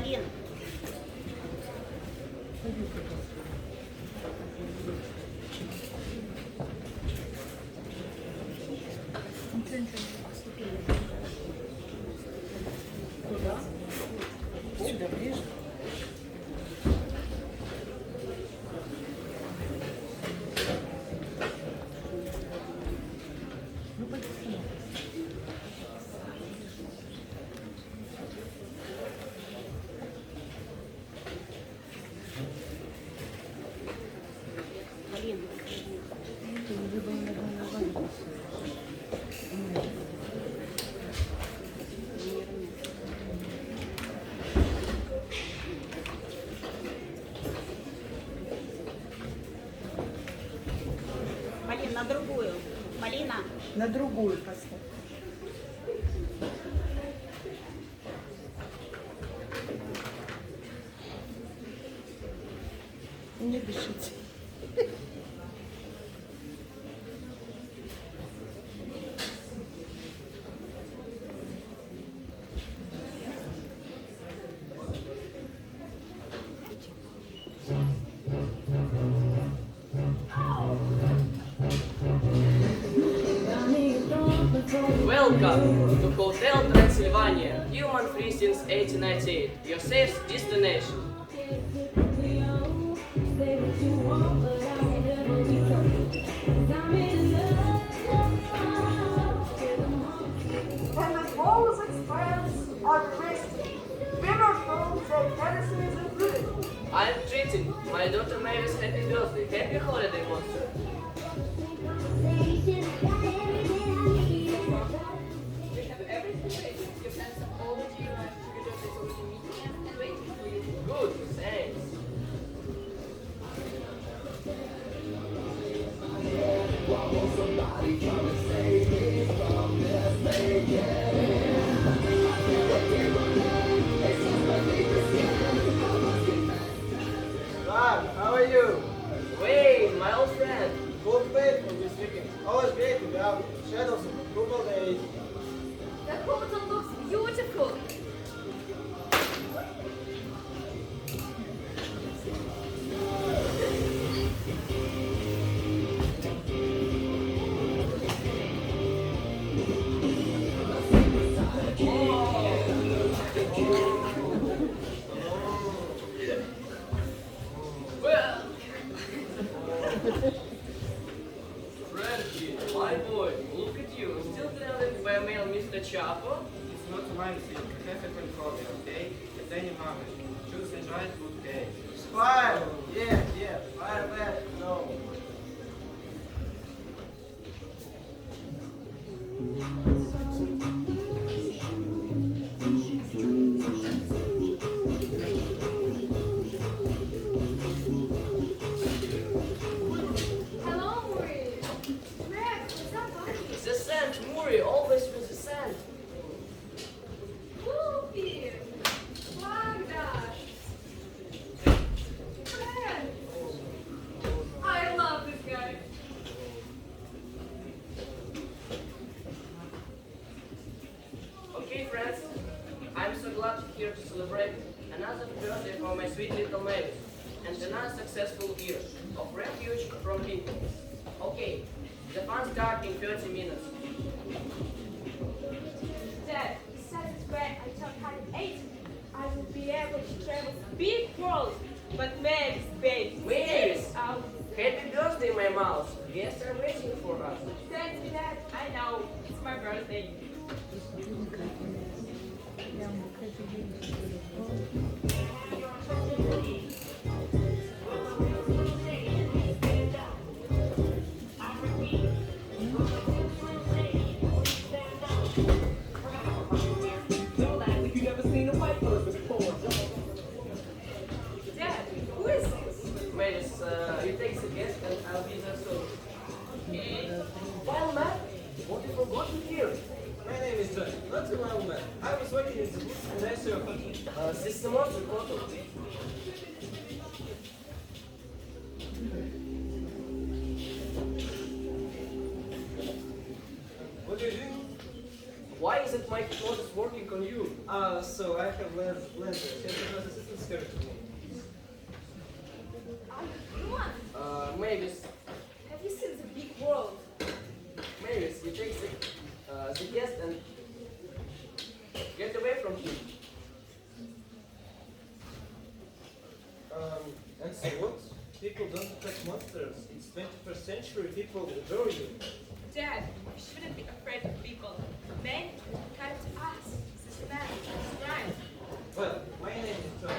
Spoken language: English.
Полин. Куда? Сюда ближе. Ну, пойди сюда. Полин. Полин, на другую. Полина. На другую поставь. Не дышите. Welcome to Hotel Transylvania, human free since 1898, your safe destination. And with all those expense are risky. We were told that medicine is included. I'm treating my daughter Mary's happy birthday, happy holiday monster. We have everything ready. Your plans are already arrived. Your daughter is already meeting us and waiting for you. Good, thanks. Hi, how are you? Wait, my old friend. Good faithful this weekend. Always great to have shadows of approval days. The hotel looks beautiful. Well. Frankie, my boy, look at you. Still traveling by mail, Mr. Chapo? It's not mine thing. Have a control, okay? At any moment. Choose and right, good day. Fire! Yeah, fire back. No. Hello, Marie. Max, what's up, buddy? The sand, Murray, always with the sand. Wolfie. Magda. Fred. I love this guy. Okay, friends, I'm so glad you're here to celebrate another birthday for my sweet little Mavis and another successful year of refuge from people. Okay, the fun starts in 30 minutes. Dad, besides when I turn 8, I will be able to travel the big world. But Mary's baby. Mavis! Out. Happy birthday, my mouse! Guests are waiting for us. Thanks, Dad. I know. It's my birthday. Dad, who is this? Mavis, you take the guest and I'll be there soon. Okay. Well, Matt, what you forgot to hear? My name is Johnny. Not a wild man. I was working in the books and I saw a photo. This is the monster photo. What do you do? Why isn't my clothes working on you? So I have lenses. Yes, because assistant scared to me. Mavis, Have you seen the big world? Mavis, you take the guest and get away from him. And so what? People don't attack monsters. It's 21st century. People adore you. Dad, we shouldn't be afraid of people. Men come to us. This man is right. Well, my name is Tom.